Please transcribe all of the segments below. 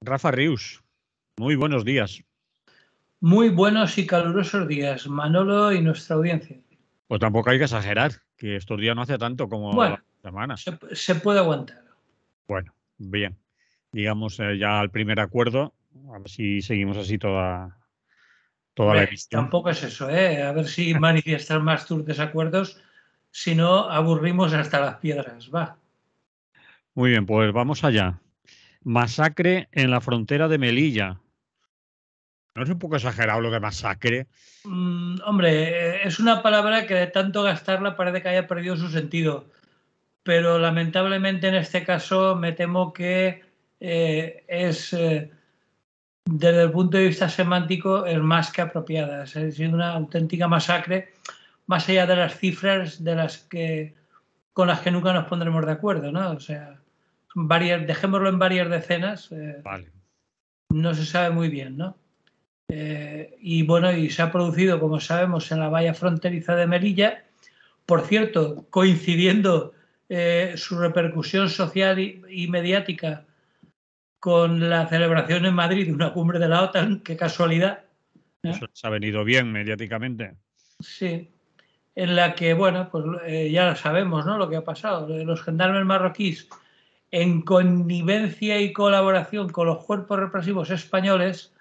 Rafa Rius, muy buenos días. Muy buenos y calurosos días, Manolo y nuestra audiencia. Pues tampoco hay que exagerar, que estos días no hace tanto como Bueno, la semana. se puede aguantar. Bueno, bien. Digamos ya al primer acuerdo, a ver si seguimos así toda la emisión. Tampoco es eso, ¿eh? A ver si manifiestas más tus desacuerdos, si no aburrimos hasta las piedras. Va. Muy bien, pues vamos allá. Masacre en la frontera de Melilla. ¿No es un poco exagerado lo de masacre? Hombre, es una palabra que de tanto gastarla parece que haya perdido su sentido, pero lamentablemente en este caso me temo que desde el punto de vista semántico es más que apropiada. Es decir, una auténtica masacre, más allá de las cifras con las que nunca nos pondremos de acuerdo, ¿no? O sea, dejémoslo en varias decenas, Vale. no se sabe muy bien, ¿no? Y bueno, y se ha producido, como sabemos, en la valla fronteriza de Melilla. Por cierto, coincidiendo su repercusión social y mediática con la celebración en Madrid de una cumbre de la OTAN, qué casualidad. Eso les ha venido bien mediáticamente. Sí, en la que, bueno, pues ya sabemos, ¿no?, lo que ha pasado. Los gendarmes marroquíes, en connivencia y colaboración con los cuerpos represivos españoles,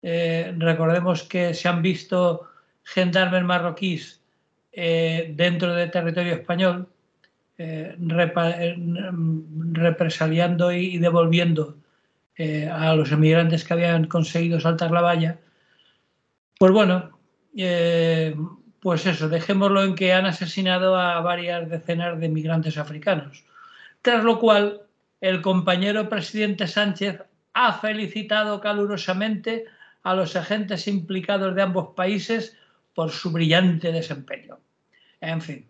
recordemos que se han visto gendarmes marroquíes dentro del territorio español, represaliando y devolviendo a los emigrantes que habían conseguido saltar la valla. Pues bueno, pues eso, dejémoslo en que han asesinado a varias decenas de migrantes africanos. Tras lo cual, el compañero presidente Sánchez ha felicitado calurosamente a los agentes implicados de ambos países por su brillante desempeño. En fin,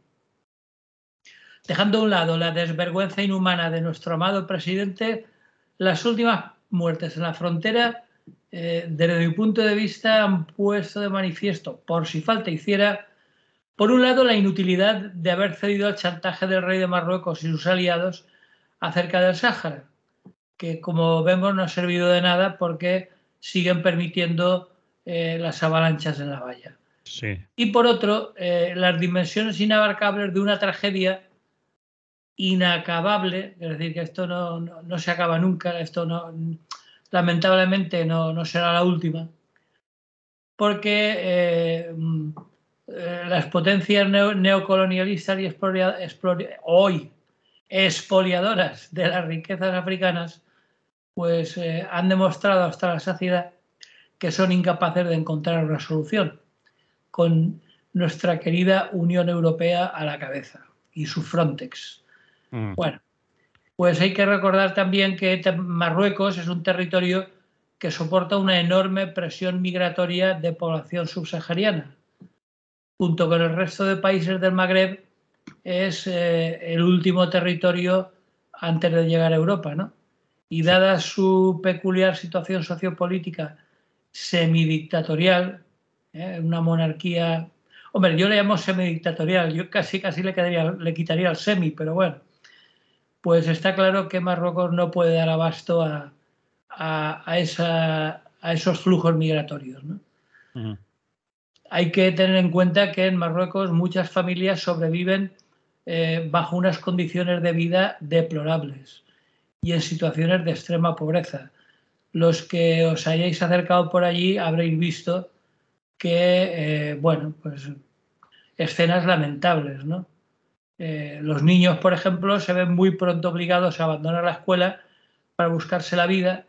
dejando a un lado la desvergüenza inhumana de nuestro amado presidente, las últimas muertes en la frontera, desde mi punto de vista, han puesto de manifiesto, por si falta hiciera, por un lado, la inutilidad de haber cedido al chantaje del rey de Marruecos y sus aliados acerca del Sáhara, que, como vemos, no ha servido de nada porque siguen permitiendo las avalanchas en la valla. Sí. Y por otro, las dimensiones inabarcables de una tragedia inacabable, es decir, que esto no se acaba nunca, esto lamentablemente no será la última, porque las potencias neocolonialistas y hoy expoliadoras de las riquezas africanas, pues han demostrado hasta la saciedad que son incapaces de encontrar una solución, con nuestra querida Unión Europea a la cabeza y su Frontex. Bueno, pues hay que recordar también que Marruecos es un territorio que soporta una enorme presión migratoria de población subsahariana. Junto con el resto de países del Magreb, es el último territorio antes de llegar a Europa, ¿no? Y dada su peculiar situación sociopolítica semidictatorial, una monarquía... Hombre, yo le llamo semidictatorial, yo casi le quitaría el semi, pero bueno, pues está claro que Marruecos no puede dar abasto a esos flujos migratorios, ¿no? Hay que tener en cuenta que en Marruecos muchas familias sobreviven bajo unas condiciones de vida deplorables y en situaciones de extrema pobreza. Los que os hayáis acercado por allí habréis visto que, bueno, pues escenas lamentables, ¿no? Los niños, por ejemplo, se ven muy pronto obligados a abandonar la escuela para buscarse la vida.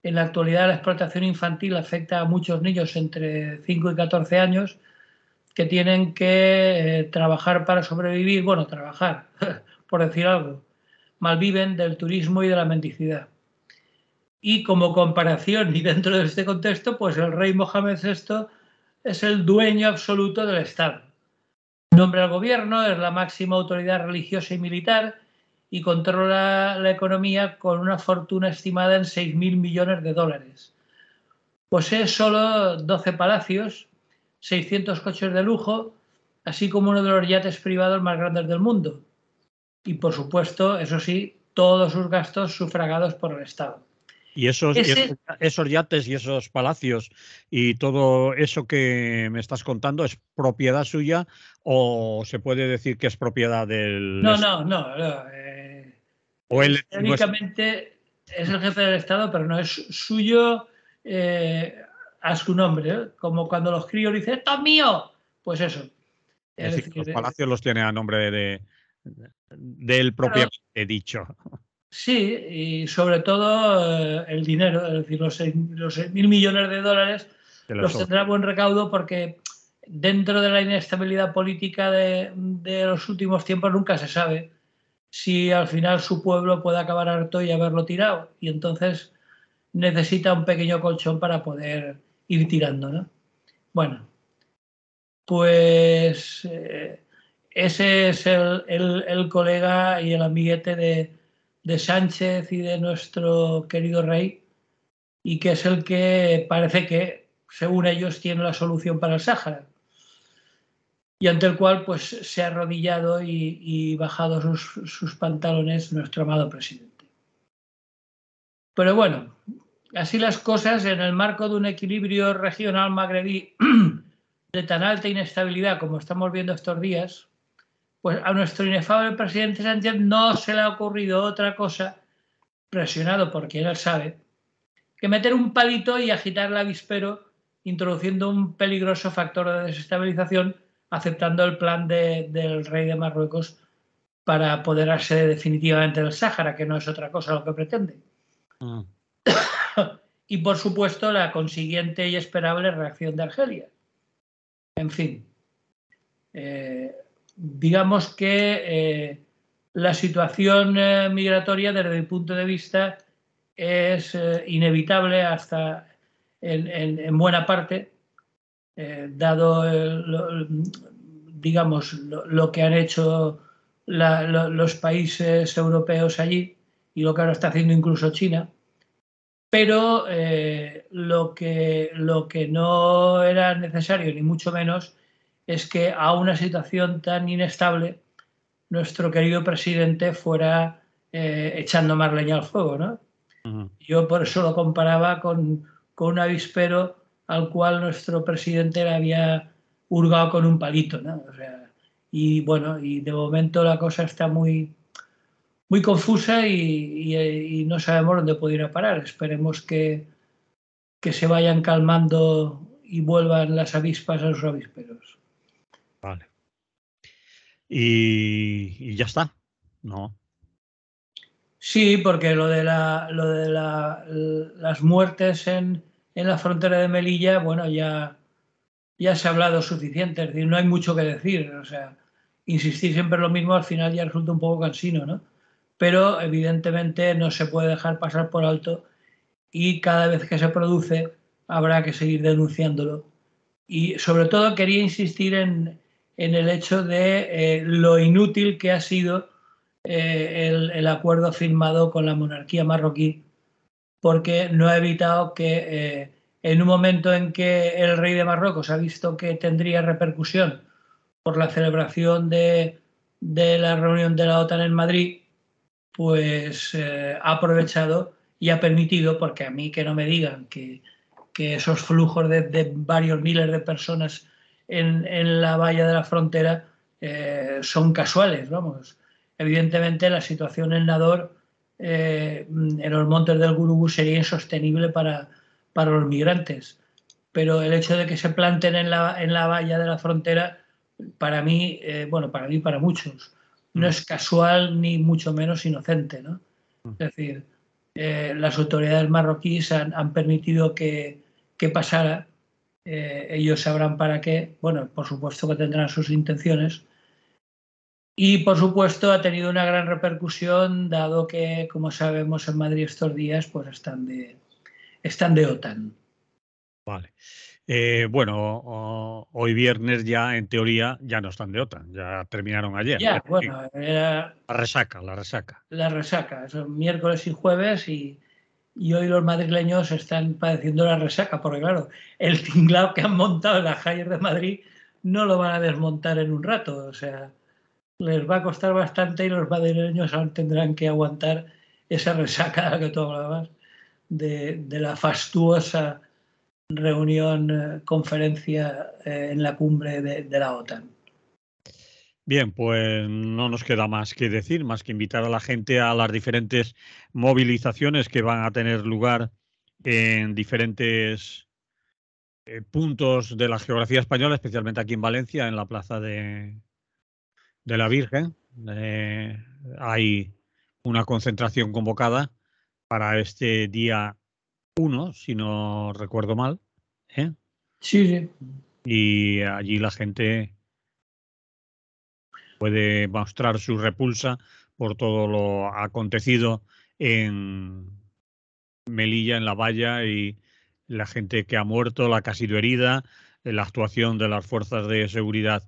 En la actualidad, la explotación infantil afecta a muchos niños entre 5 y 14 años que tienen que trabajar para sobrevivir, bueno, trabajar, por decir algo, malviven del turismo y de la mendicidad. Y como comparación, y dentro de este contexto, pues el rey Mohamed VI es el dueño absoluto del Estado. Nombra al gobierno, es la máxima autoridad religiosa y militar y controla la economía con una fortuna estimada en 6.000 millones de dólares. Posee solo 12 palacios, 600 coches de lujo, así como uno de los yates privados más grandes del mundo. Y, por supuesto, eso sí, todos sus gastos sufragados por el Estado. Y esos yates y esos palacios y todo eso que me estás contando, ¿es propiedad suya o se puede decir que es propiedad del... No, o él no es... teóricamente es el jefe del Estado, pero no es suyo a su nombre, ¿eh? Como cuando los críos dicen, ¡esto es mío! Pues eso. Es Es decir, decir, los palacios los tiene a nombre del claro, propiamente dicho. sí, y sobre todo el dinero, es decir, los 6.000 millones de dólares Que los los tendrá a buen recaudo porque dentro de la inestabilidad política de los últimos tiempos nunca se sabe si al final su pueblo puede acabar harto y haberlo tirado. Y entonces necesita un pequeño colchón para poder ir tirando, ¿no? Bueno, pues ese es el colega y el amiguete de Sánchez y de nuestro querido rey, y que es el que parece que, según ellos, tiene la solución para el Sáhara. Y ante el cual pues se ha arrodillado y bajado sus pantalones nuestro amado presidente. Pero bueno, así las cosas, en el marco de un equilibrio regional magrebí de tan alta inestabilidad como estamos viendo estos días, pues a nuestro inefable presidente Sánchez no se le ha ocurrido otra cosa, presionado por quien él sabe, que meter un palito y agitar el avispero, introduciendo un peligroso factor de desestabilización, aceptando el plan del rey de Marruecos para apoderarse definitivamente del Sáhara, que no es otra cosa lo que pretende. Y por supuesto la consiguiente y esperable reacción de Argelia. En fin, digamos que la situación migratoria desde mi punto de vista es inevitable hasta en buena parte, dado digamos lo que han hecho los países europeos allí y lo que ahora está haciendo incluso China. Pero lo que no era necesario, ni mucho menos, es que a una situación tan inestable nuestro querido presidente fuera echando más leña al fuego, ¿no? Yo por eso lo comparaba con un avispero al cual nuestro presidente le había hurgado con un palito, ¿no? O sea, y bueno, y de momento la cosa está muy confusa y no sabemos dónde puede ir a parar. Esperemos que se vayan calmando y vuelvan las avispas a sus avisperos. Vale. Y ya está. No. Sí, porque lo de las muertes en la frontera de Melilla, bueno, ya se ha hablado suficiente, es decir, no hay mucho que decir, o sea, insistir siempre en lo mismo al final ya resulta un poco cansino, ¿no? Pero evidentemente no se puede dejar pasar por alto y cada vez que se produce habrá que seguir denunciándolo. Y sobre todo quería insistir en el hecho de lo inútil que ha sido el acuerdo firmado con la monarquía marroquí, porque no ha evitado que en un momento en que el rey de Marruecos ha visto que tendría repercusión por la celebración de la reunión de la OTAN en Madrid, pues ha aprovechado y ha permitido, porque a mí que no me digan que esos flujos de varios miles de personas en la valla de la frontera son casuales, vamos. Evidentemente la situación en Nador, en los montes del Gurugú, sería insostenible para los migrantes. Pero el hecho de que se planten en la valla de la frontera, para mí, bueno, para mí y para muchos, no es casual ni mucho menos inocente, ¿no? Es decir, las autoridades marroquíes han permitido que pasara. Ellos sabrán para qué. Bueno, por supuesto que tendrán sus intenciones. Y por supuesto ha tenido una gran repercusión, dado que, como sabemos, en Madrid estos días pues están de OTAN. Vale. Bueno, hoy viernes ya, en teoría, ya no están de OTAN, ya terminaron ayer. Ya, bueno, era la resaca. la resaca, son miércoles y jueves y hoy los madrileños están padeciendo la resaca, porque claro, el tinglao que han montado en las calles de Madrid no lo van a desmontar en un rato, o sea, les va a costar bastante y los madrileños aún tendrán que aguantar esa resaca de la que tú hablabas de la fastuosa reunión, conferencia en la cumbre de la OTAN. Bien, pues no nos queda más que decir, más que invitar a la gente a las diferentes movilizaciones que van a tener lugar en diferentes puntos de la geografía española, especialmente aquí en Valencia, en la Plaza de la Virgen. Hay una concentración convocada para este día 1, si no recuerdo mal, ¿eh? Sí, sí. Y allí la gente puede mostrar su repulsa por todo lo acontecido en Melilla, en La Valla, y la gente que ha muerto, la que ha sido herida, la actuación de las fuerzas de seguridad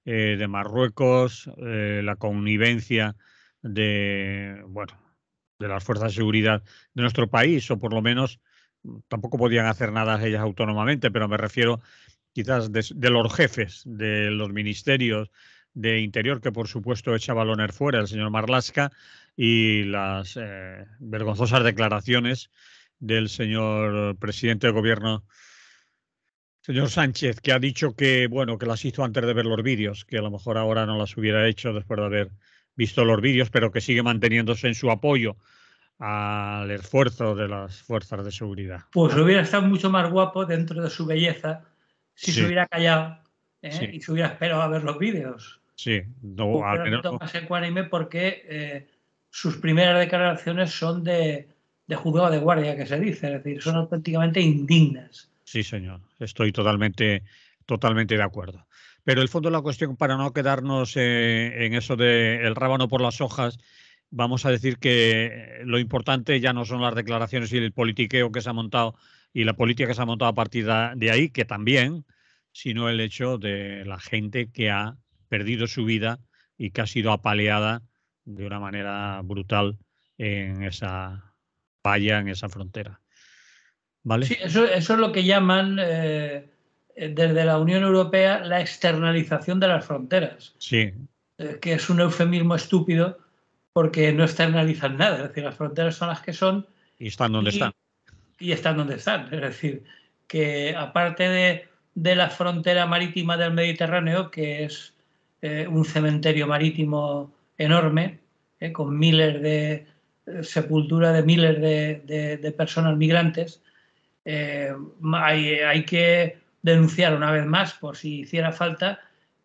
de Marruecos, la connivencia de, bueno, de las fuerzas de seguridad de nuestro país, o por lo menos tampoco podían hacer nada ellas autónomamente, pero me refiero quizás de los jefes de los ministerios de Interior, que por supuesto echa balones fuera el señor Marlaska, y las vergonzosas declaraciones del señor presidente de gobierno, señor Sánchez, que ha dicho que, bueno, que las hizo antes de ver los vídeos, que a lo mejor ahora no las hubiera hecho después de haber visto los vídeos, pero que sigue manteniéndose en su apoyo al esfuerzo de las fuerzas de seguridad. Pues hubiera estado mucho más guapo dentro de su belleza si se Sí, hubiera callado, sí, y se hubiera esperado a ver los vídeos. sí, no, al Hubiera menos sido no. más ecuánime porque sus primeras declaraciones son de juzgado de guardia, que se dice, es decir, son auténticamente indignas. Sí, señor, estoy totalmente de acuerdo. Pero el fondo de la cuestión, para no quedarnos en eso de el rábano por las hojas, vamos a decir que lo importante ya no son las declaraciones y el politiqueo que se ha montado y la política que se ha montado a partir de ahí, que también, sino el hecho de la gente que ha perdido su vida y que ha sido apaleada de una manera brutal en esa valla, en esa frontera. ¿Vale? Sí, eso es lo que llaman desde la Unión Europea la externalización de las fronteras, Sí, que es un eufemismo estúpido porque no externalizan nada, es decir, las fronteras son las que son y están donde están. y, y están donde están. Es decir, que aparte de la frontera marítima del Mediterráneo, que es un cementerio marítimo enorme, con miles de sepultura de miles de personas migrantes, hay que denunciar una vez más, por si hiciera falta,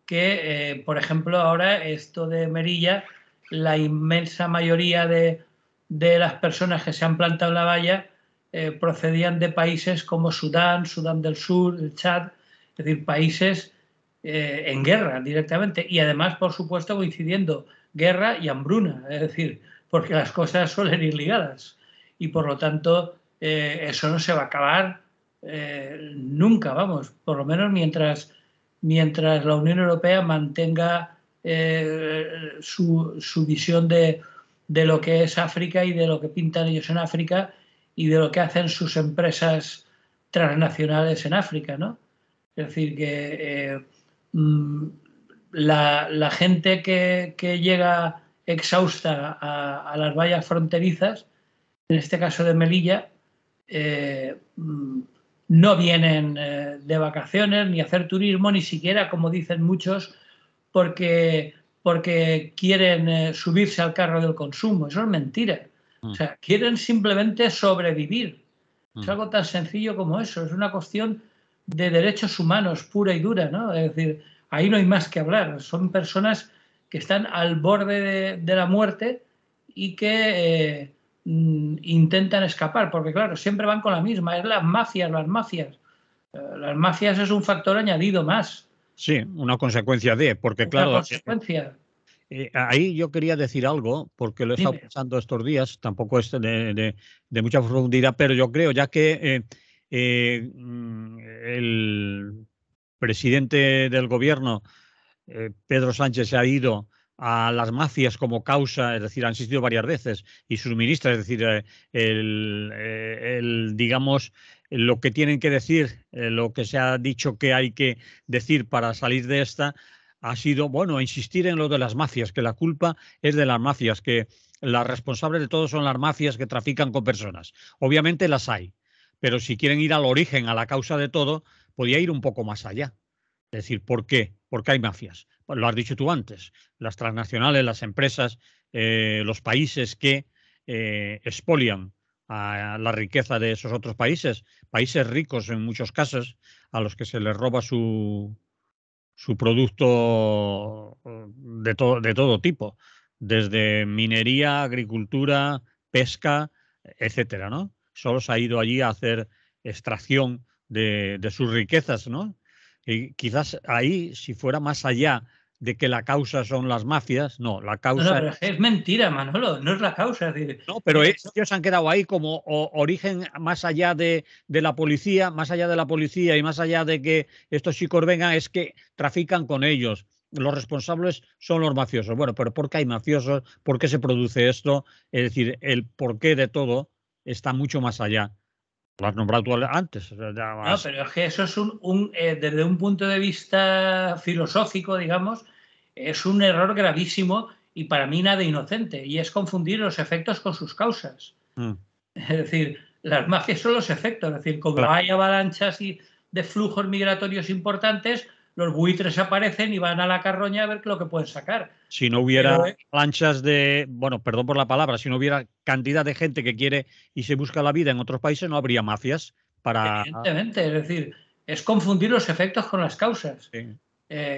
que, por ejemplo, ahora esto de Melilla, la inmensa mayoría de las personas que se han plantado en la valla procedían de países como Sudán, Sudán del Sur, el Chad, es decir, países en guerra directamente y además, por supuesto, coincidiendo guerra y hambruna, es decir, porque las cosas suelen ir ligadas y por lo tanto eso no se va a acabar nunca, vamos, por lo menos mientras la Unión Europea mantenga su visión de lo que es África y de lo que pintan ellos en África y de lo que hacen sus empresas transnacionales en África, ¿no? Es decir, que la gente que llega exhausta a las vallas fronterizas, en este caso de Melilla, no vienen de vacaciones ni a hacer turismo, ni siquiera, como dicen muchos, porque quieren subirse al carro del consumo. Eso es mentira. O sea, quieren simplemente sobrevivir. Es algo tan sencillo como eso. Es una cuestión de derechos humanos pura y dura, ¿no? Es decir, ahí no hay más que hablar. Son personas que están al borde de la muerte y que intentan escapar, porque claro, siempre van con la misma, es las mafias. Las mafias es un factor añadido más. Sí, una consecuencia de, porque Una claro, consecuencia. ahí yo quería decir algo, porque lo he estado Dime. pensando estos días, tampoco es de mucha profundidad, pero yo creo, ya que el presidente del gobierno, Pedro Sánchez, se ha ido a las mafias como causa, es decir, ha insistido varias veces, y sus ministros, es decir, digamos, lo que tienen que decir, lo que se ha dicho que hay que decir para salir de esta, ha sido, bueno, insistir en lo de las mafias, que la culpa es de las mafias, que las responsables de todo son las mafias que trafican con personas. Obviamente las hay, pero si quieren ir al origen, a la causa de todo, podría ir un poco más allá. Es decir, ¿por qué? ¿Por qué hay mafias? Pues lo has dicho tú antes, las transnacionales, las empresas, los países que expolian a la riqueza de esos otros países, países ricos en muchos casos, a los que se les roba su producto de todo tipo, desde minería, agricultura, pesca, etcétera, ¿no? Solo se ha ido allí a hacer extracción de sus riquezas, ¿no? Y quizás ahí, si fuera más allá de que la causa son las mafias, no, la No, no, causa... pero es mentira, Manolo, no es la causa. Es decir, No, pero ellos han quedado ahí como origen más allá de la policía, más allá de la policía y más allá de que estos chicos vengan, es que trafican con ellos. Los responsables son los mafiosos. Bueno, pero ¿por qué hay mafiosos? ¿Por qué se produce esto? Es decir, el porqué de todo está mucho más allá. Lo has nombrado tú antes. no, pero es que eso es desde un punto de vista filosófico, digamos, es un error gravísimo y para mí nada inocente, y es confundir los efectos con sus causas. Mm, Es decir, las mafias son los efectos, es decir, como claro. hay avalanchas de flujos migratorios importantes, los buitres aparecen y van a la carroña a ver lo que pueden sacar. Si no hubiera Pero planchas de, bueno, perdón por la palabra, si no hubiera cantidad de gente que quiere y se busca la vida en otros países, no habría mafias para... evidentemente, es decir, es confundir los efectos con las causas. Sí.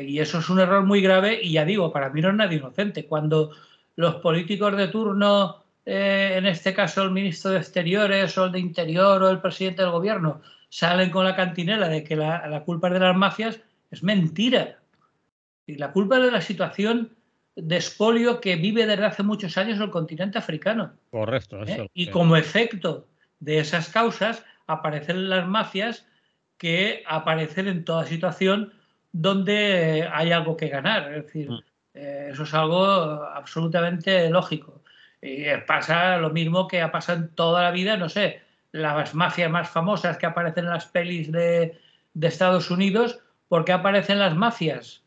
Y eso es un error muy grave y ya digo, para mí no es nadie inocente. Cuando los políticos de turno, en este caso el ministro de Exteriores o el de Interior o el presidente del gobierno, salen con la cantinela de que la culpa es de las mafias, es mentira. Y la culpa es de la situación de expolio que vive desde hace muchos años el continente africano. Correcto, eso. Y como efecto de esas causas aparecen las mafias que aparecen en toda situación donde hay algo que ganar. Es decir, Mm, eso es algo absolutamente lógico. Y pasa lo mismo que ha pasado en toda la vida, no sé, las mafias más famosas que aparecen en las pelis de Estados Unidos. ¿Por qué aparecen las mafias?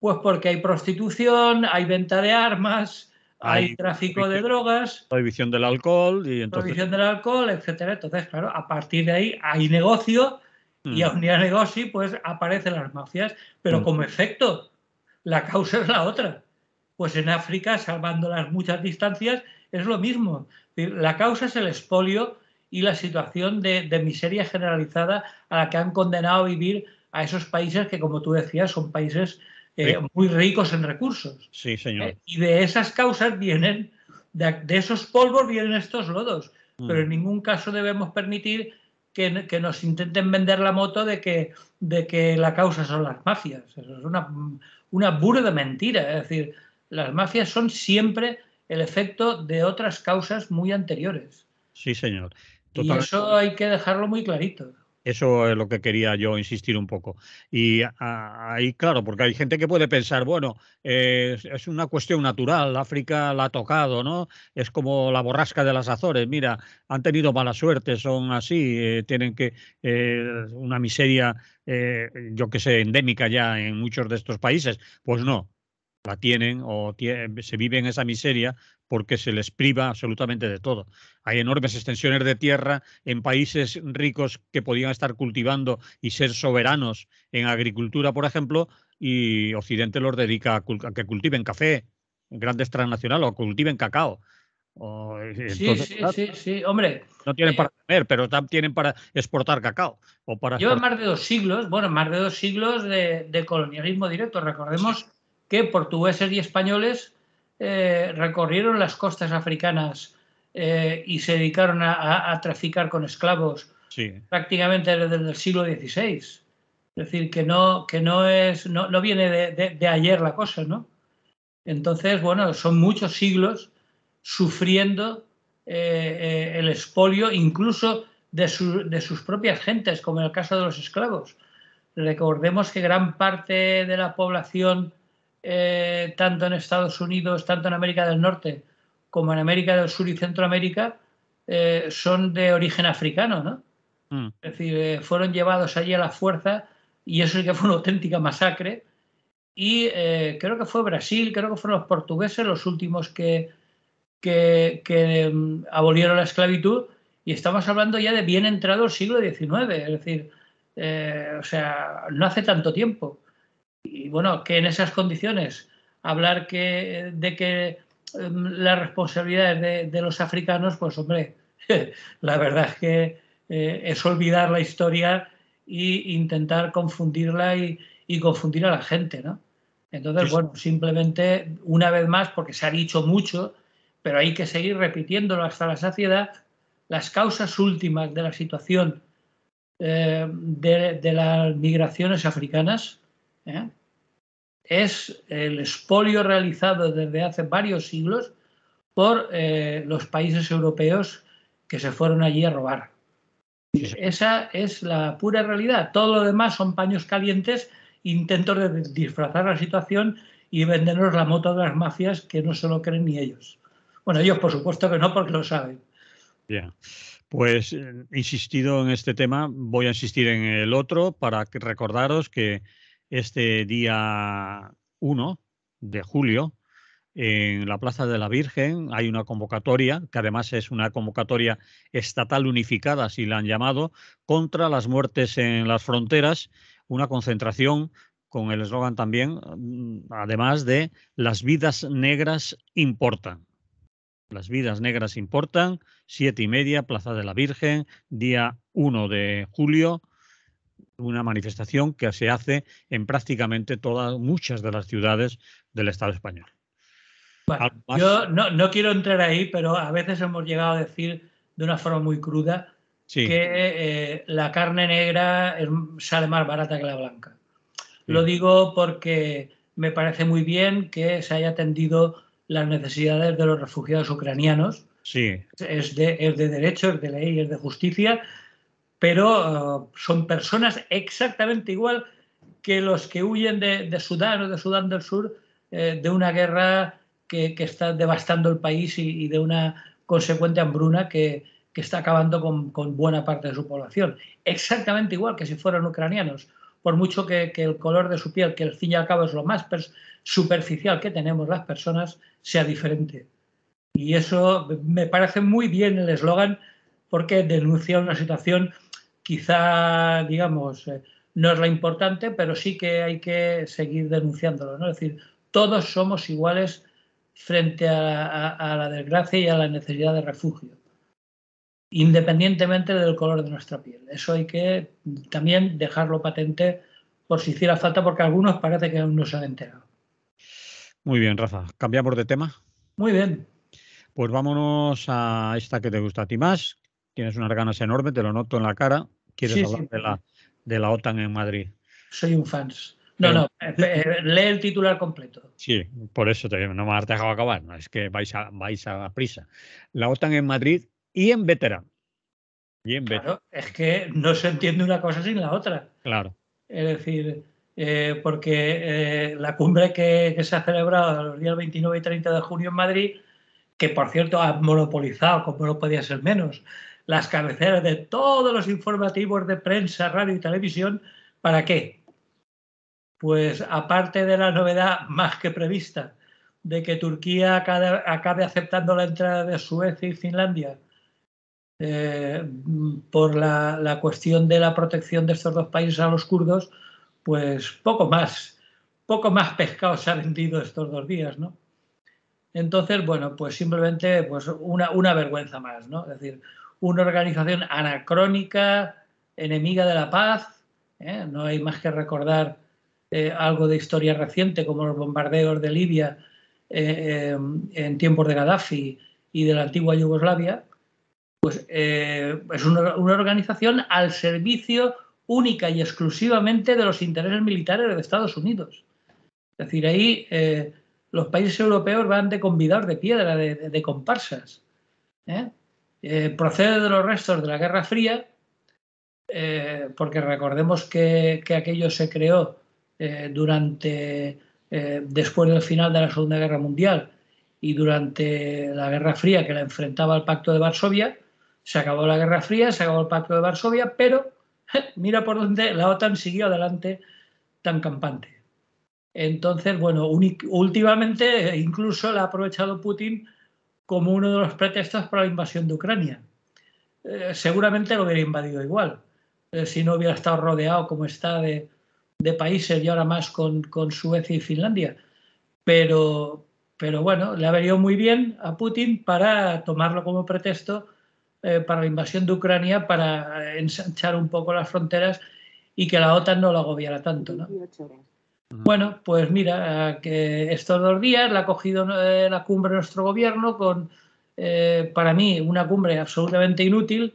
Pues porque hay prostitución, hay venta de armas, hay Hay tráfico de drogas, prohibición del alcohol y entonces... prohibición del alcohol, etcétera. Entonces, claro, a partir de ahí hay negocio y Mm, a unir a negocio, pues aparecen las mafias, pero mm, como efecto, la causa es la otra. Pues en África, salvando las muchas distancias, es lo mismo. La causa es el expolio y la situación de miseria generalizada a la que han condenado a vivir a esos países que, como tú decías, son países rico. muy ricos en recursos. Sí, señor. Y de esas causas vienen, de esos polvos vienen estos lodos, pero Mm, en ningún caso debemos permitir que nos intenten vender la moto de que la causa son las mafias. Eso es una burda mentira. Es decir, las mafias son siempre el efecto de otras causas muy anteriores. sí, señor. Y Totalmente. eso hay que dejarlo muy clarito. Eso es lo que quería yo insistir un poco. Y ahí, claro, porque hay gente que puede pensar, bueno, es una cuestión natural, África la ha tocado, ¿no? Es como la borrasca de las Azores, mira, han tenido mala suerte, son así, tienen que, una miseria, yo que sé, endémica ya en muchos de estos países. Pues no, la tienen o se vive en esa miseria porque se les priva absolutamente de todo. Hay enormes extensiones de tierra en países ricos que podían estar cultivando y ser soberanos en agricultura, por ejemplo, y Occidente los dedica a que cultiven café, grandes transnacionales, o cultiven cacao. Sí, Entonces, sí, claro, sí, sí. Hombre, no tienen para comer, pero tienen para exportar cacao o para lleva exportar. más de 2 siglos, bueno, más de 2 siglos de colonialismo directo. Sí, Recordemos que portugueses y españoles recorrieron las costas africanas y se dedicaron a traficar con esclavos sí, prácticamente desde el siglo XVI. Es decir, no viene de ayer la cosa, ¿no? Entonces, bueno, son muchos siglos sufriendo el expolio, incluso de sus propias gentes, como en el caso de los esclavos. Recordemos que gran parte de la población, tanto en Estados Unidos, tanto en América del Norte, como en América del Sur y Centroamérica, son de origen africano, ¿no? mm, Es decir, fueron llevados allí a la fuerza y eso sí que fue una auténtica masacre. Y creo que fue Brasil, creo que fueron los portugueses los últimos que abolieron la esclavitud, y estamos hablando ya de bien entrado el siglo XIX, es decir, o sea, no hace tanto tiempo. Y bueno, que en esas condiciones hablar de que las responsabilidades de los africanos, pues hombre, la verdad es que es olvidar la historia e intentar confundirla y confundir a la gente, ¿no? Entonces, Sí, bueno, simplemente una vez más, porque se ha dicho mucho, pero hay que seguir repitiéndolo hasta la saciedad, las causas últimas de la situación de las migraciones africanas, ¿eh? Es el expolio realizado desde hace varios siglos por los países europeos que se fueron allí a robar. sí, sí. Esa es la pura realidad. Todo lo demás son paños calientes, intentos de disfrazar la situación y vendernos la moto de las mafias, que no se lo creen ni ellos. Bueno, ellos por supuesto que no, porque lo saben. Bien. Pues insistido en este tema, voy a insistir en el otro para recordaros que este día 1 de julio en la Plaza de la Virgen hay una convocatoria, que además es una convocatoria estatal unificada, así la han llamado, contra las muertes en las fronteras, una concentración con el eslogan también, además de las vidas negras importan. Las vidas negras importan, 7:30, Plaza de la Virgen, día 1 de julio, una manifestación que se hace en prácticamente muchas de las ciudades del Estado español. Bueno, ¿Algo más? yo no quiero entrar ahí, pero a veces hemos llegado a decir de una forma muy cruda Sí, que la carne negra sale más barata que la blanca. Lo sí, digo porque me parece muy bien que se haya atendido las necesidades de los refugiados ucranianos. sí, Es de derecho, es de ley, es de justicia, pero son personas exactamente igual que los que huyen de Sudán o de Sudán del Sur, de una guerra que está devastando el país y de una consecuente hambruna que está acabando con buena parte de su población. Exactamente igual que si fueran ucranianos, por mucho que el color de su piel, que al fin y al cabo es lo más superficial que tenemos las personas, sea diferente. Y eso me parece muy bien el eslogan, porque denuncia una situación quizá, digamos, no es la importante, pero sí que hay que seguir denunciándolo, ¿no? Es decir, todos somos iguales frente a la desgracia y a la necesidad de refugio, independientemente del color de nuestra piel. Eso hay que también dejarlo patente por si hiciera falta, porque algunos parece que aún no se han enterado. muy bien, Rafa. ¿Cambiamos de tema? Muy bien. Pues vámonos a esta que te gusta a ti más. Tienes unas ganas enormes, te lo noto en la cara. Quieres Sí, hablar sí, de la OTAN en Madrid. soy un fans. No, Pero no, lee el titular completo. sí, por eso no me has dejado acabar. No, es que vais a prisa. La OTAN en Madrid y en veterano. Y en veterano, Claro, es que no se entiende una cosa sin la otra. claro. Es decir, porque la cumbre que se ha celebrado los días 29 y 30 de junio en Madrid, que por cierto ha monopolizado, como no podía ser menos, las cabeceras de todos los informativos de prensa, radio y televisión, ¿para qué? Pues aparte de la novedad más que prevista de que Turquía acabe aceptando la entrada de Suecia y Finlandia por la cuestión de la protección de estos dos países a los kurdos, pues poco más pescado se ha vendido estos 2 días, ¿no? Entonces, bueno, pues simplemente pues una vergüenza más, ¿no? Es decir, una organización anacrónica, enemiga de la paz, ¿eh? No hay más que recordar algo de historia reciente, como los bombardeos de Libia en tiempos de Gaddafi y de la antigua Yugoslavia, pues es una organización al servicio única y exclusivamente de los intereses militares de Estados Unidos. Es decir, ahí los países europeos van de convidados de piedra, de comparsas. ¿eh? Procede de los restos de la Guerra Fría, porque recordemos que aquello se creó después del final de la Segunda Guerra Mundial y durante la Guerra Fría, que la enfrentaba al Pacto de Varsovia. Se acabó la Guerra Fría, se acabó el Pacto de Varsovia, pero mira por dónde la OTAN siguió adelante tan campante. Entonces, bueno, últimamente incluso la ha aprovechado Putin como uno de los pretextos para la invasión de Ucrania. Seguramente lo hubiera invadido igual, si no hubiera estado rodeado como está de países y ahora más con Suecia y Finlandia. Pero bueno, le ha venido muy bien a Putin para tomarlo como pretexto para la invasión de Ucrania, para ensanchar un poco las fronteras y que la OTAN no lo agobiara tanto, ¿no? Bueno, pues mira, que estos 2 días la ha cogido la cumbre de nuestro gobierno con, para mí, una cumbre absolutamente inútil,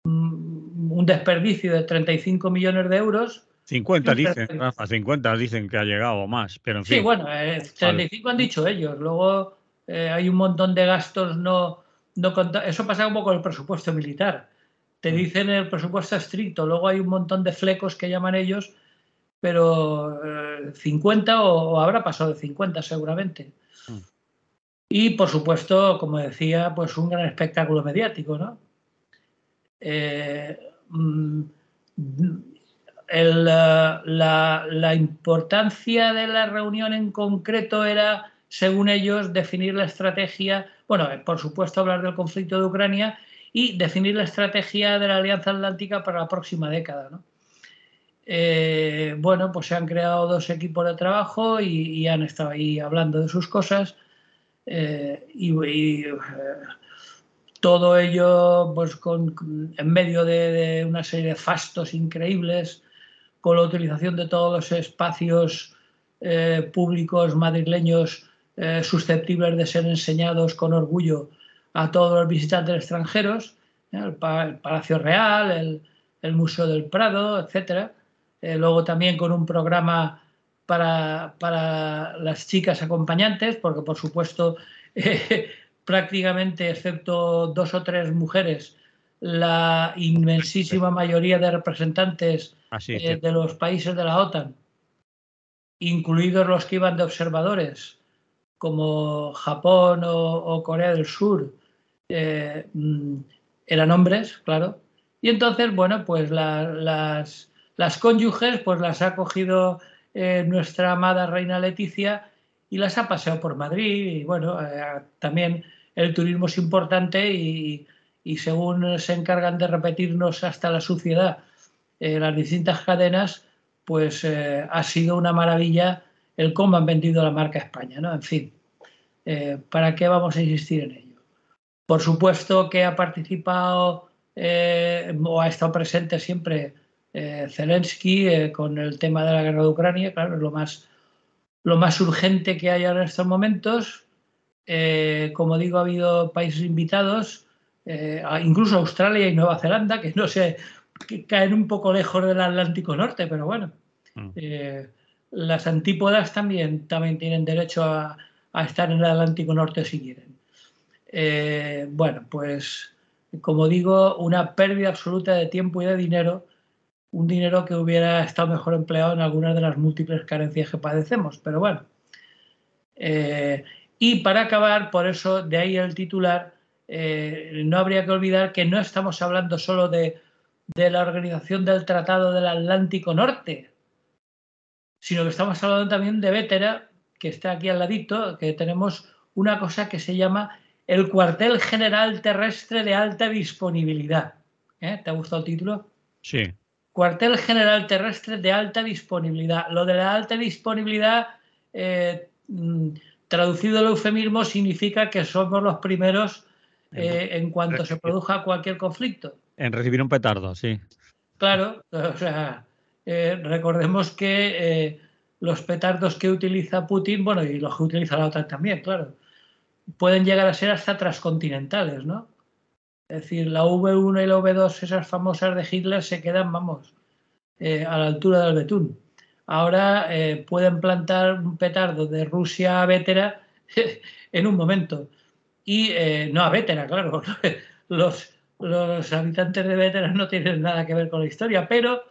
un desperdicio de 35 millones de euros. 50 dicen, Rafa, 50 dicen que ha llegado más, pero en Sí, fin. bueno, 35 han dicho ellos. Luego hay un montón de gastos no eso pasa un poco con el presupuesto militar. Te dicen el presupuesto estricto, luego hay un montón de flecos que llaman ellos, pero 50 o habrá pasado de 50 seguramente. Y por supuesto, como decía, pues un gran espectáculo mediático, ¿no? La importancia de la reunión en concreto era, según ellos, definir la estrategia, bueno, por supuesto hablar del conflicto de Ucrania y definir la estrategia de la Alianza Atlántica para la próxima década, ¿no? Bueno, pues se han creado 2 equipos de trabajo y han estado ahí hablando de sus cosas todo ello pues en medio de una serie de fastos increíbles, con la utilización de todos los espacios públicos madrileños susceptibles de ser enseñados con orgullo a todos los visitantes extranjeros, el Palacio Real, el Museo del Prado, etc. Luego también con un programa para las chicas acompañantes, porque por supuesto prácticamente, excepto 2 o 3 mujeres, la inmensísima mayoría de representantes de los países de la OTAN, incluidos los que iban de observadores, como Japón o Corea del Sur, eran hombres, claro. Y entonces, bueno, pues las cónyuges pues las ha cogido nuestra amada reina Leticia y las ha paseado por Madrid. Y bueno, también el turismo es importante y según se encargan de repetirnos hasta la suciedad las distintas cadenas, pues ha sido una maravilla el cómo han vendido la marca España, ¿no? En fin, ¿para qué vamos a insistir en ello? Por supuesto que ha participado o ha estado presente siempre Zelensky con el tema de la guerra de Ucrania, claro, es lo más urgente que hay ahora en estos momentos. Como digo, ha habido países invitados, incluso Australia y Nueva Zelanda, que no sé, que caen un poco lejos del Atlántico Norte, pero bueno. Las antípodas también tienen derecho a estar en el Atlántico Norte si quieren. Bueno, pues como digo, una pérdida absoluta de tiempo y de dinero, un dinero que hubiera estado mejor empleado en algunas de las múltiples carencias que padecemos, pero bueno. Y para acabar, por eso de ahí el titular, no habría que olvidar que no estamos hablando solo de la organización del Tratado del Atlántico Norte, sino que estamos hablando también de Vétera, que está aquí al ladito, que tenemos una cosa que se llama el Cuartel General Terrestre de Alta Disponibilidad. ¿Te ha gustado el título? Sí. Cuartel General Terrestre de Alta Disponibilidad. Lo de la alta disponibilidad, traducido el eufemismo, significa que somos los primeros en cuanto se produzca cualquier conflicto. En recibir un petardo, sí. Claro, o sea, recordemos que los petardos que utiliza Putin, bueno, y los que utiliza la OTAN también, claro, pueden llegar a ser hasta transcontinentales, ¿no? Es decir, la V1 y la V2, esas famosas de Hitler, se quedan, vamos, a la altura del betún. Ahora pueden plantar un petardo de Rusia a Vétera en un momento. Y no a Vétera, claro. Los habitantes de Vétera no tienen nada que ver con la historia, pero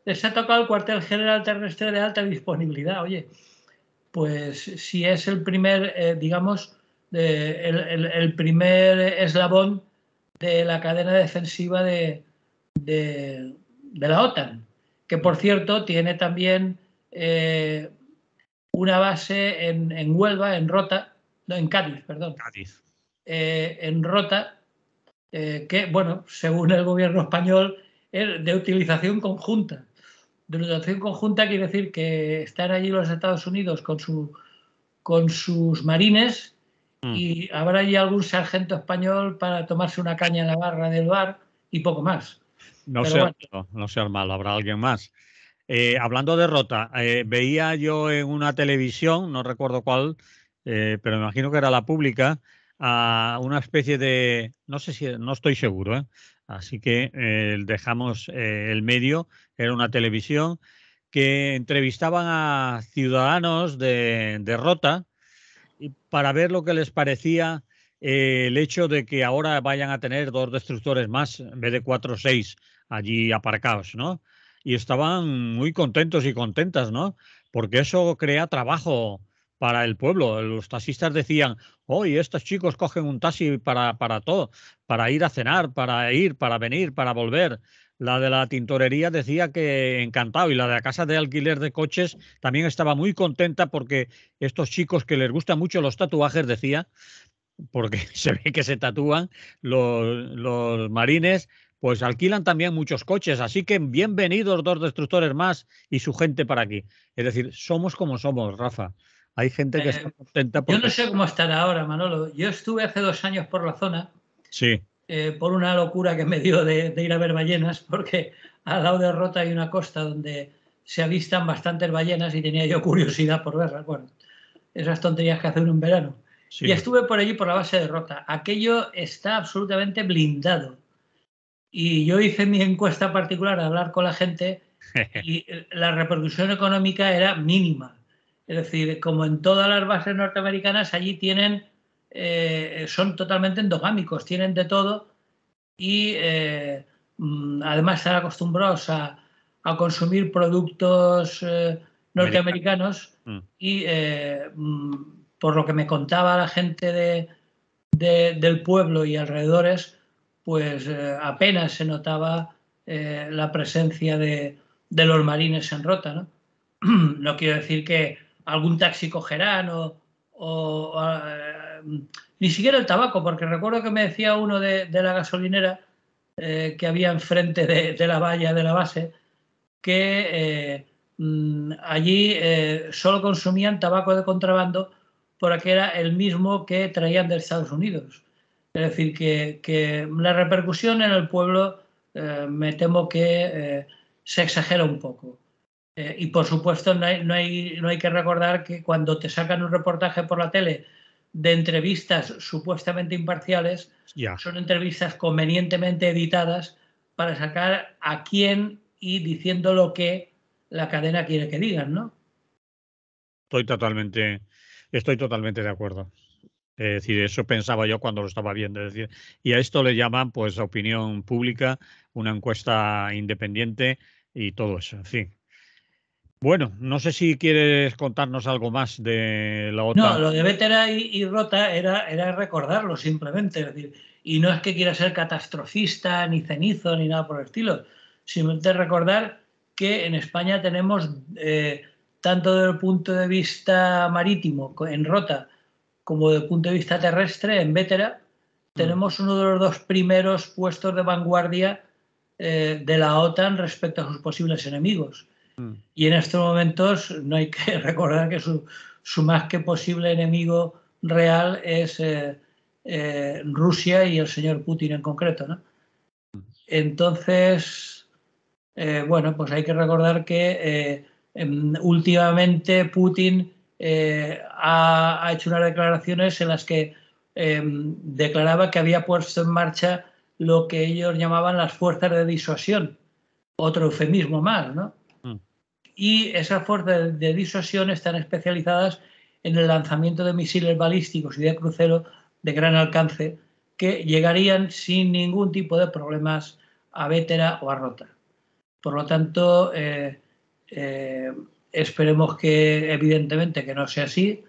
les ha tocado el Cuartel General Terrestre de Alta Disponibilidad. Oye, pues si es el primer, digamos, el primer eslabón de la cadena defensiva de la OTAN, que por cierto tiene también una base en Huelva, en Rota, no, en Cádiz, perdón. Cádiz. en Rota, que, bueno, según el gobierno español, es de utilización conjunta. De utilización conjunta quiere decir que están allí los Estados Unidos con sus marines y habrá allí algún sargento español para tomarse una caña en la barra del bar y poco más. No Pero seas bueno. malo, no seas malo, habrá alguien más. Hablando de Rota, veía yo en una televisión, no recuerdo cuál, pero me imagino que era la pública, a una especie de, no sé si, no estoy seguro, así que dejamos el medio, era una televisión que entrevistaban a ciudadanos de Rota y para ver lo que les parecía el hecho de que ahora vayan a tener 2 destructores más en vez de 4 o 6 allí aparcados, ¿no? Y estaban muy contentos y contentas, ¿no? Porque eso crea trabajo para el pueblo. Los taxistas decían, hoy estos chicos cogen un taxi para todo, para ir a cenar, para ir, para venir, para volver. La de la tintorería decía que encantado y la de la casa de alquiler de coches también estaba muy contenta porque estos chicos que les gustan mucho los tatuajes, decía, porque se ve que se tatúan los marines, pues alquilan también muchos coches. Así que bienvenidos 2 destructores más y su gente para aquí. Es decir, somos como somos, Rafa. Hay gente que está contenta Yo no porque... sé cómo estará ahora, Manolo. Yo estuve hace 2 años por la zona Sí. por una locura que me dio de ir a ver ballenas, porque al lado de Rota hay una costa donde se avistan bastantes ballenas y tenía yo curiosidad por verlas. Bueno, esas tonterías que hace uno en verano. Sí. Y estuve por allí, por la base de Rota. Aquello está absolutamente blindado. Y yo hice mi encuesta particular a hablar con la gente y la repercusión económica era mínima. Es decir, como en todas las bases norteamericanas, allí tienen, son totalmente endogámicos, tienen de todo y además están acostumbrados a consumir productos Americano. norteamericanos y por lo que me contaba la gente del pueblo y alrededores, pues apenas se notaba la presencia de los marines en Rota, ¿no? No quiero decir que algún taxi cogerán ni siquiera el tabaco, porque recuerdo que me decía uno de la gasolinera que había enfrente de la valla de la base que allí solo consumían tabaco de contrabando porque era el mismo que traían de Estados Unidos. Es decir, que la repercusión en el pueblo me temo que se exagera un poco. Y por supuesto no hay que recordar que cuando te sacan un reportaje por la tele de entrevistas supuestamente imparciales, Ya. son entrevistas convenientemente editadas para sacar a quién y diciendo lo que la cadena quiere que digan, ¿no? Estoy totalmente de acuerdo. Es decir, eso pensaba yo cuando lo estaba viendo. Es decir, y a esto le llaman, pues, opinión pública, una encuesta independiente y todo eso. En fin. Bueno, no sé si quieres contarnos algo más de la No, OTAN. lo de Vétera y Rota era recordarlo simplemente. Es decir, y no es que quiera ser catastrofista, ni cenizo, ni nada por el estilo. Simplemente recordar que en España tenemos, tanto desde el punto de vista marítimo, en Rota, como desde el punto de vista terrestre, en Vétera, tenemos uno de los 2 primeros puestos de vanguardia de la OTAN respecto a sus posibles enemigos. Y en estos momentos no hay que recordar que su más que posible enemigo real es Rusia y el señor Putin en concreto, ¿no? Entonces, bueno, pues hay que recordar que últimamente Putin ha hecho unas declaraciones en las que declaraba que había puesto en marcha lo que ellos llamaban las fuerzas de disuasión, otro eufemismo más, ¿no? Y esas fuerzas de disuasión están especializadas en el lanzamiento de misiles balísticos y de crucero de gran alcance que llegarían sin ningún tipo de problemas a Vétera o a Rota. Por lo tanto, esperemos que, evidentemente, que no sea así,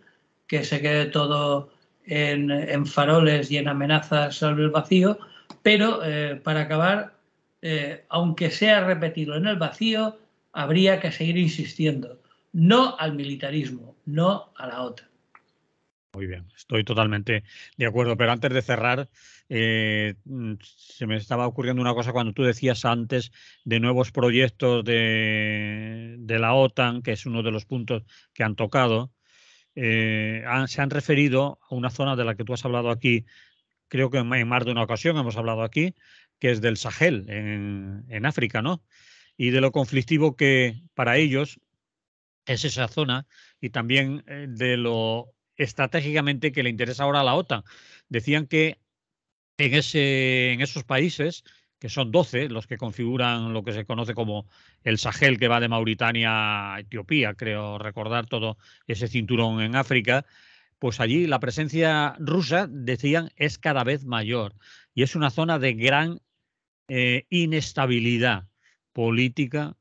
que se quede todo en faroles y en amenazas sobre el vacío, pero para acabar, aunque sea repetirlo en el vacío, habría que seguir insistiendo. No al militarismo, no a la OTAN. Muy bien, estoy totalmente de acuerdo. Pero antes de cerrar, se me estaba ocurriendo una cosa cuando tú decías antes de nuevos proyectos de la OTAN, que es uno de los puntos que han tocado. Se han referido a una zona de la que tú has hablado aquí, creo que en más de una ocasión hemos hablado aquí, que es del Sahel, en África, ¿no? Y de lo conflictivo que para ellos es esa zona y también de lo estratégicamente que le interesa ahora a la OTAN. Decían que en esos países, que son 12 los que configuran lo que se conoce como el Sahel, que va de Mauritania a Etiopía, creo recordar todo ese cinturón en África, pues allí la presencia rusa, decían, es cada vez mayor y es una zona de gran inestabilidad política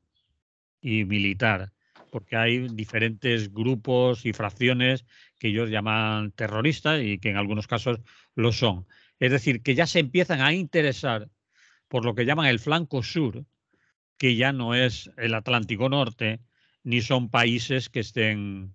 y militar, porque hay diferentes grupos y fracciones que ellos llaman terroristas y que en algunos casos lo son. Es decir, que ya se empiezan a interesar por lo que llaman el flanco sur, que ya no es el Atlántico Norte, ni son países que estén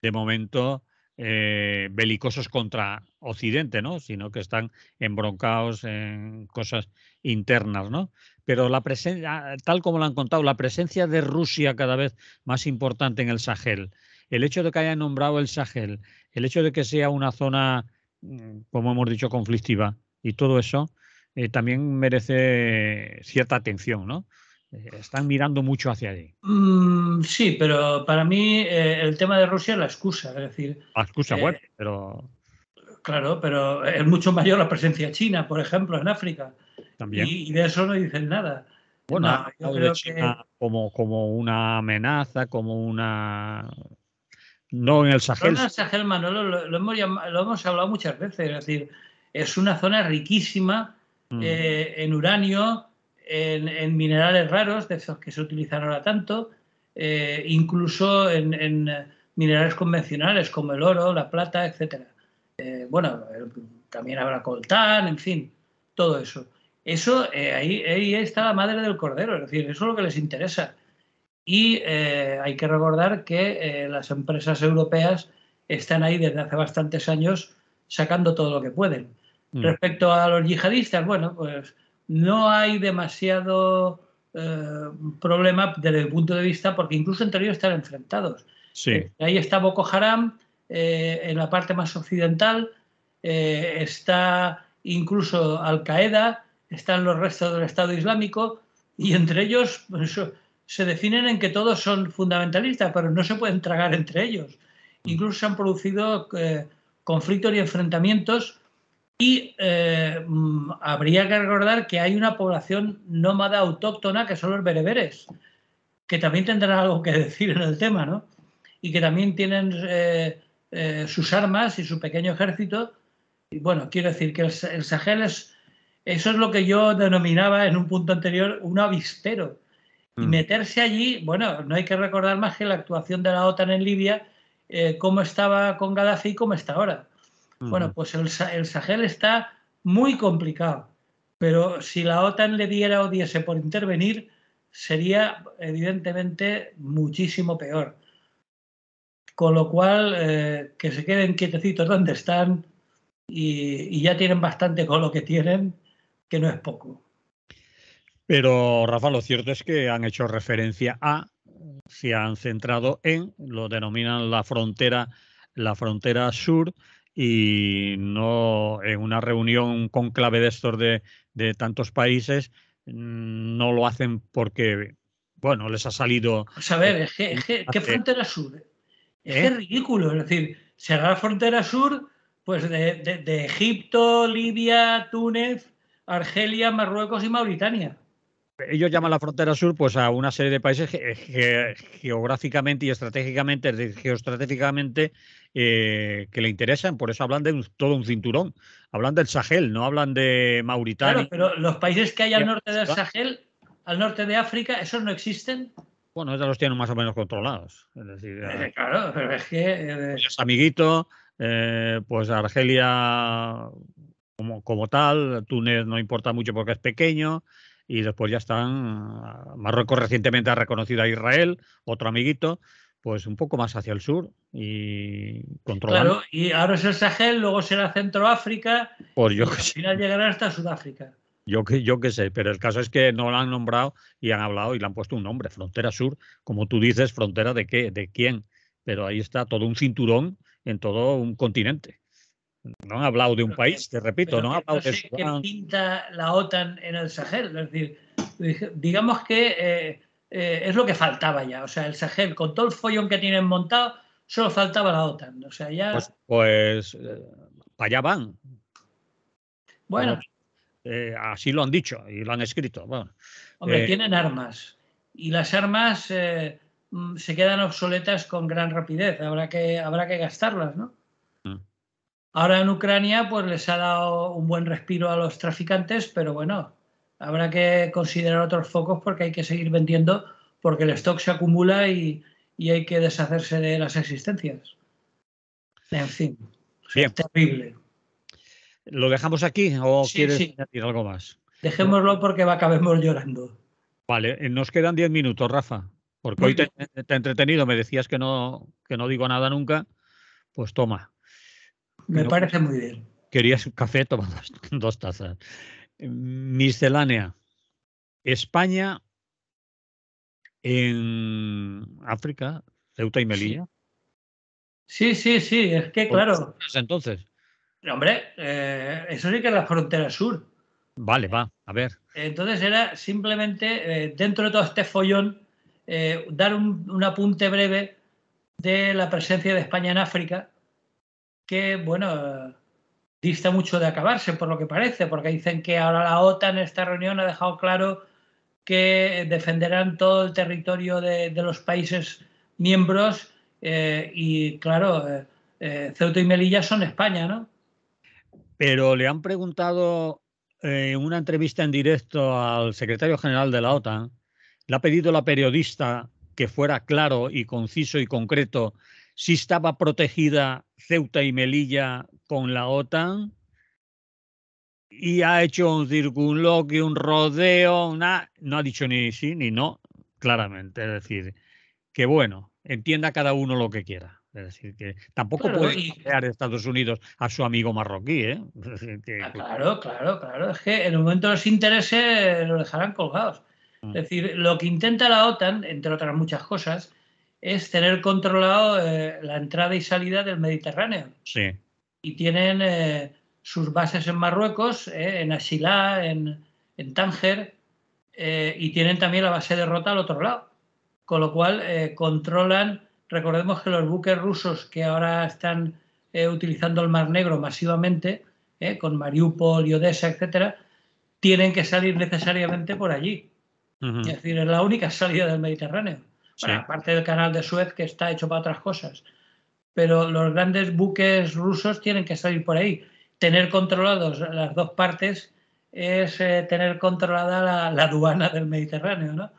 de momento belicosos contra Occidente, ¿no? Sino que están embroncados en cosas internas, ¿no? Pero la presencia, tal como lo han contado, la presencia de Rusia cada vez más importante en el Sahel, el hecho de que hayan nombrado el Sahel, el hecho de que sea una zona, como hemos dicho, conflictiva y todo eso, también merece cierta atención, ¿no? Están mirando mucho hacia allí. Sí, pero para mí el tema de Rusia es la excusa. Es decir, La excusa, eh, bueno, pero claro, pero es mucho mayor la presencia china, por ejemplo, en África. también. Y de eso no dicen nada. Bueno, han No, yo hablado de creo que China como una amenaza, como una... No en el Sahel. zona Sahel, Manolo, lo hemos hablado muchas veces. Es decir, es una zona riquísima Mm, en uranio, en minerales raros, de esos que se utilizan ahora tanto, incluso en minerales convencionales como el oro, la plata, etcétera. Bueno, también habrá coltán, en fin, todo eso. Eso, ahí está la madre del cordero, es decir, eso es lo que les interesa. Y hay que recordar que las empresas europeas están ahí desde hace bastantes años sacando todo lo que pueden. mm, Respecto a los yihadistas, bueno, pues no hay demasiado eh, problema desde el punto de vista, porque incluso entre ellos están enfrentados. sí. Ahí está Boko Haram, en la parte más occidental, está incluso Al Qaeda, están los restos del Estado Islámico, y entre ellos pues, se definen en que todos son fundamentalistas, pero no se pueden tragar entre ellos. Mm, Incluso se han producido conflictos y enfrentamientos y habría que recordar que hay una población nómada autóctona que son los bereberes, que también tendrán algo que decir en el tema, ¿no? Y que también tienen sus armas y su pequeño ejército. Y bueno, quiero decir que el Sahel eso es lo que yo denominaba en un punto anterior un avispero. Y mm, meterse allí, bueno, no hay que recordar más que la actuación de la OTAN en Libia, cómo estaba con Gaddafi y cómo está ahora. Bueno, mm. pues el Sahel está muy complicado, pero si la OTAN le diera o diese por intervenir, sería evidentemente muchísimo peor. Con lo cual, que se queden quietecitos donde están y ya tienen bastante con lo que tienen, que no es poco. Pero, Rafa, lo cierto es que han hecho referencia a, se han centrado en, lo denominan la frontera sur, y no en una reunión conclave de estos de tantos países, no lo hacen porque, bueno, les ha salido... Pues a ver, ¿qué hace- frontera sur? Es que ¿eh? es ridículo, es decir, será la frontera sur pues de Egipto, Libia, Túnez, Argelia, Marruecos y Mauritania. Ellos llaman la frontera sur pues a una serie de países geográficamente y estratégicamente, geoestratégicamente, que le interesan. Por eso hablan de todo un cinturón. Hablan del Sahel, no hablan de Claro, Mauritania. pero los países que hay al norte del Sahel, al norte de África, ¿esos no existen? Bueno, ellos los tienen más o menos controlados. Es decir, Claro, pero es que es amiguito, pues Argelia como tal, Túnez no importa mucho porque es pequeño, y después ya están. Marruecos recientemente ha reconocido a Israel, otro amiguito. pues un poco más hacia el sur y controlando. Claro, y ahora es el Sahel, luego será Centroáfrica Pues yo y qué al sé, final llegará hasta Sudáfrica. yo qué sé, pero el caso es que no la han nombrado y han hablado y le han puesto un nombre, Frontera Sur. Como tú dices, ¿frontera de qué? ¿De quién? Pero ahí está todo un cinturón en todo un continente. No han hablado de un país, te repito, Pero no han que hablado no de sé qué Sudán. pinta la OTAN en el Sahel. Es decir, digamos que es lo que faltaba ya. O sea, el Sahel, con todo el follón que tienen montado, solo faltaba la OTAN. O sea, ya, Pues para allá van. Vamos, bueno, así lo han dicho y lo han escrito. Bueno, hombre, eh, tienen armas. Y las armas se quedan obsoletas con gran rapidez. Habrá que gastarlas, ¿no? mm, Ahora en Ucrania pues les ha dado un buen respiro a los traficantes, pero bueno, habrá que considerar otros focos porque hay que seguir vendiendo porque el stock se acumula y hay que deshacerse de las existencias. En fin, o sea, bien, terrible. ¿lo dejamos aquí o Sí, quieres sí, añadir algo más? Bueno, dejémoslo porque acabemos llorando. vale, nos quedan 10 minutos, Rafa, porque Muy hoy bien, te he entretenido, me decías que no digo nada nunca, pues toma, que me no parece muy bien. querías un café, toma dos tazas. Miscelánea, España en África, Ceuta y Sí, Melilla. sí, sí, sí, es que ¿Dónde claro, estás entonces? hombre, eso sí que es la frontera sur. Vale, va, a ver. Entonces era simplemente, dentro de todo este follón, dar un apunte breve de la presencia de España en África, que, bueno, dista mucho de acabarse, por lo que parece, porque dicen que ahora la OTAN en esta reunión ha dejado claro que defenderán todo el territorio de los países miembros y, claro, Ceuta y Melilla son España, ¿no? Pero le han preguntado en una entrevista en directo al secretario general de la OTAN, le ha pedido la periodista que fuera claro y conciso y concreto si estaba protegida Ceuta y Melilla con la OTAN y ha hecho un circunloquio, un rodeo, no ha dicho ni sí ni no, claramente. Es decir, que bueno, entienda cada uno lo que quiera. Es decir, que tampoco Claro, puede cambiar Estados Unidos a su amigo marroquí, ¿eh? Es decir, claro, claro, claro. Es que en el momento de los intereses lo dejarán colgados. Es decir, lo que intenta la OTAN, entre otras muchas cosas, es tener controlado la entrada y salida del Mediterráneo. sí. Y tienen sus bases en Marruecos, en Ashilá, en Tánger, y tienen también la base de Rota al otro lado. Con lo cual controlan, recordemos que los buques rusos que ahora están utilizando el Mar Negro masivamente, con Mariupol y Odessa, etcétera, tienen que salir necesariamente por allí. Ujú, Es decir, es la única salida del Mediterráneo. Bueno, sí. aparte del canal de Suez que está hecho para otras cosas. Pero los grandes buques rusos tienen que salir por ahí. Tener controlados las dos partes es tener controlada la aduana del Mediterráneo, ¿no?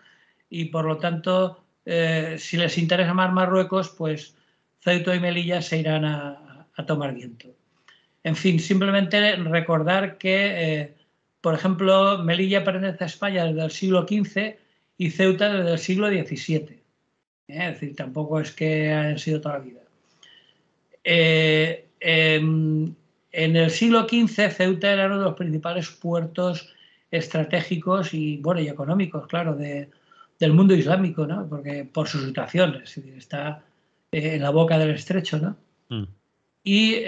Y por lo tanto, si les interesa más Marruecos, pues Ceuta y Melilla se irán a tomar viento. En fin, simplemente recordar que, por ejemplo, Melilla pertenece a España desde el siglo XV y Ceuta desde el siglo XVII. Es decir, tampoco es que hayan sido toda la vida. En el siglo XV Ceuta era uno de los principales puertos estratégicos y, bueno, y económicos, claro, del mundo islámico, ¿no? Porque por su situación, es decir, está en la boca del estrecho, ¿no? Mm. Y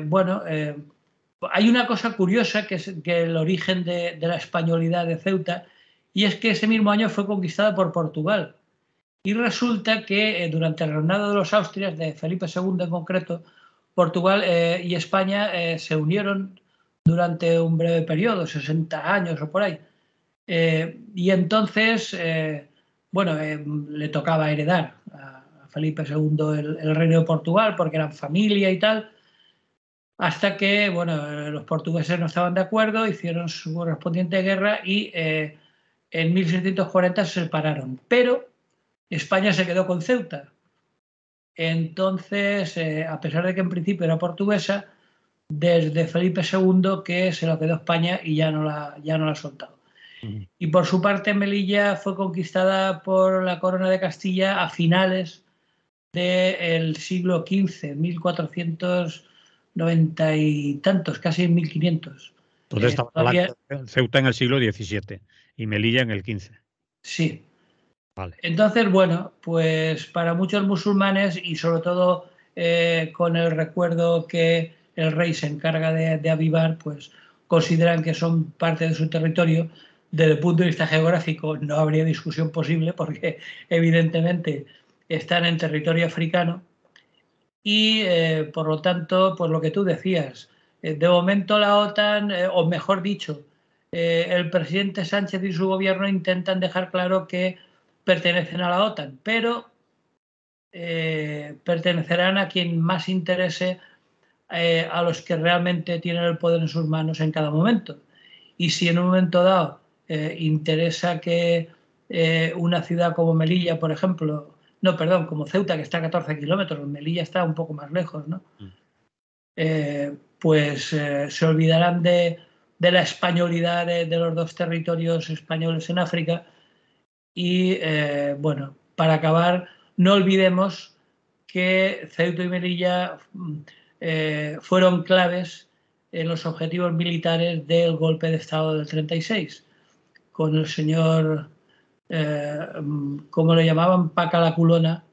bueno, hay una cosa curiosa que es que el origen de la españolidad de Ceuta, y es que ese mismo año fue conquistada por Portugal. Y resulta que durante el reinado de los Austrias, de Felipe II en concreto, Portugal y España se unieron durante un breve periodo, 60 años o por ahí. Y entonces, bueno, le tocaba heredar a Felipe II el reino de Portugal porque eran familia y tal, hasta que, bueno, los portugueses no estaban de acuerdo, hicieron su correspondiente guerra y en 1640 se separaron. Pero España se quedó con Ceuta. Entonces, a pesar de que en principio era portuguesa, desde Felipe II que se lo quedó España y ya no la ha soltado. Mm. Y por su parte, Melilla fue conquistada por la corona de Castilla a finales del siglo XV, 1490 y tantos, casi 1500. Entonces estamos hablando de Ceuta en el siglo XVII y Melilla en el XV. Sí. Vale. Entonces, bueno, pues para muchos musulmanes y sobre todo con el recuerdo que el rey se encarga de avivar, pues consideran que son parte de su territorio. Desde el punto de vista geográfico no habría discusión posible porque evidentemente están en territorio africano y por lo tanto, pues lo que tú decías, de momento la OTAN, o mejor dicho, el presidente Sánchez y su gobierno intentan dejar claro que pertenecen a la OTAN, pero pertenecerán a quien más interese, a los que realmente tienen el poder en sus manos en cada momento. Y si en un momento dado interesa que una ciudad como Melilla, por ejemplo, no, perdón, como Ceuta, que está a 14 kilómetros, Melilla está un poco más lejos, ¿no? Pues se olvidarán de la españolidad de los dos territorios españoles en África. Y bueno, para acabar, no olvidemos que Ceuta y Melilla fueron claves en los objetivos militares del golpe de Estado del 36, con el señor, ¿cómo lo llamaban? Paca la Culona,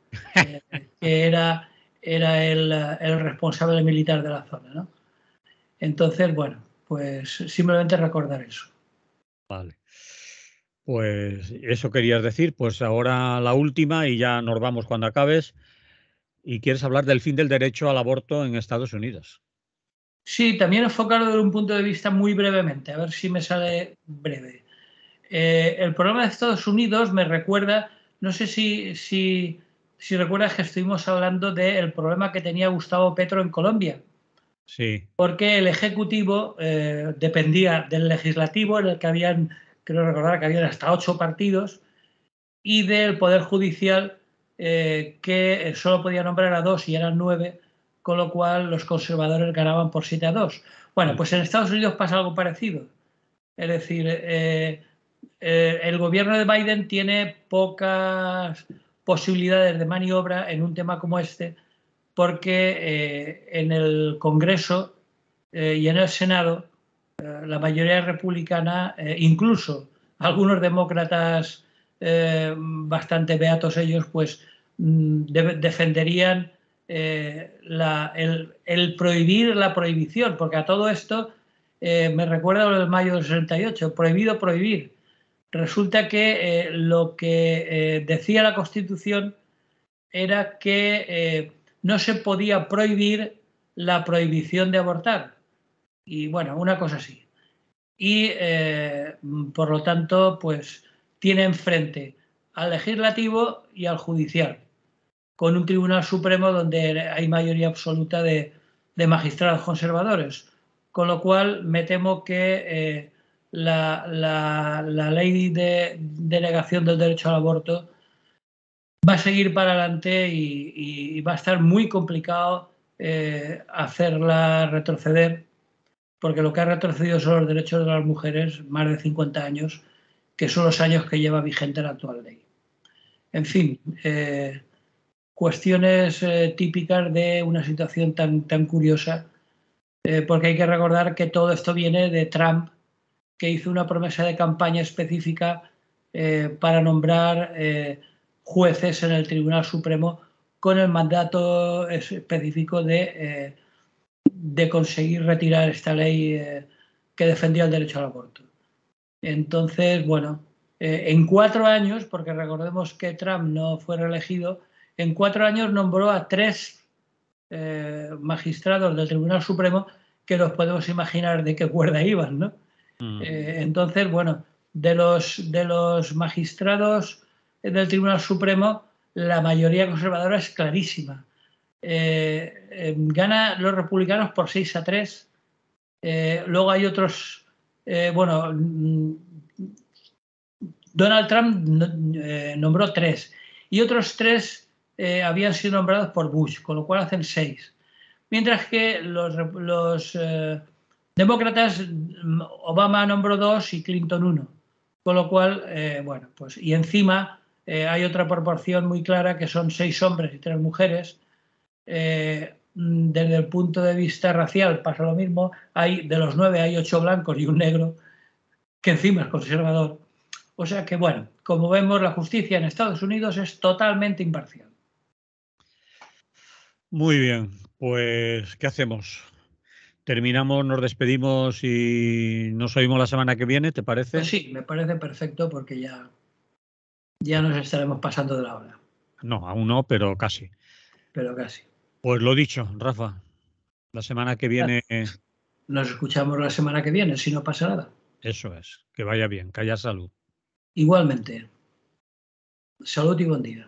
que era el responsable militar de la zona, ¿no? Entonces, bueno, pues simplemente recordar eso. Vale. Pues eso querías decir, pues ahora la última y ya nos vamos cuando acabes. Y quieres hablar del fin del derecho al aborto en Estados Unidos. Sí, también enfocarlo desde un punto de vista muy brevemente, a ver si me sale breve. El problema de Estados Unidos me recuerda, no sé si recuerdas que estuvimos hablando del problema que tenía Gustavo Petro en Colombia. Sí. Porque el Ejecutivo dependía del Legislativo, en el que habían, creo recordar que habían hasta 8 partidos, y del Poder Judicial, que solo podía nombrar a 2 y eran 9, con lo cual los conservadores ganaban por 7-2. Bueno, pues en Estados Unidos pasa algo parecido. Es decir, el gobierno de Biden tiene pocas posibilidades de maniobra en un tema como este, porque en el Congreso y en el Senado la mayoría republicana, incluso algunos demócratas bastante beatos ellos, pues defenderían el prohibir la prohibición, porque a todo esto me recuerda lo del mayo del 68, prohibido prohibir. Resulta que lo que decía la Constitución era que no se podía prohibir la prohibición de abortar. Y bueno, una cosa así. Y por lo tanto, pues tiene enfrente al legislativo y al judicial, con un tribunal supremo donde hay mayoría absoluta de magistrados conservadores. Con lo cual, me temo que la ley de negación del derecho al aborto va a seguir para adelante y va a estar muy complicado hacerla retroceder, porque lo que ha retrocedido son los derechos de las mujeres más de 50 años, que son los años que lleva vigente la actual ley. En fin, cuestiones típicas de una situación tan curiosa, porque hay que recordar que todo esto viene de Trump, que hizo una promesa de campaña específica para nombrar jueces en el Tribunal Supremo con el mandato específico de conseguir retirar esta ley que defendía el derecho al aborto. Entonces, bueno, en 4 años, porque recordemos que Trump no fue reelegido, en 4 años nombró a 3 magistrados del Tribunal Supremo, que nos podemos imaginar de qué cuerda iban, ¿no? Entonces, bueno, de los magistrados del Tribunal Supremo, la mayoría conservadora es clarísima. Gana los republicanos por 6-3. Luego hay otros, bueno, Donald Trump nombró 3 y otros 3 habían sido nombrados por Bush, con lo cual hacen 6. Mientras que los demócratas, Obama nombró 2 y Clinton 1. Con lo cual, bueno, pues y encima hay otra proporción muy clara que son 6 hombres y 3 mujeres. Desde el punto de vista racial pasa lo mismo. De los 9 hay 8 blancos y un negro, que encima es conservador. O sea que, bueno, como vemos, la justicia en Estados Unidos es totalmente imparcial. Muy bien, pues ¿qué hacemos? Terminamos, nos despedimos y nos oímos la semana que viene, ¿te parece? Pues sí, me parece perfecto porque ya nos estaremos pasando de la hora. No, aún no, pero casi. Pero casi. Pues lo dicho, Rafa, la semana que viene, Nos escuchamos la semana que viene, si no pasa nada. eso es, que vaya bien, que haya salud. Igualmente. Salud y buen día.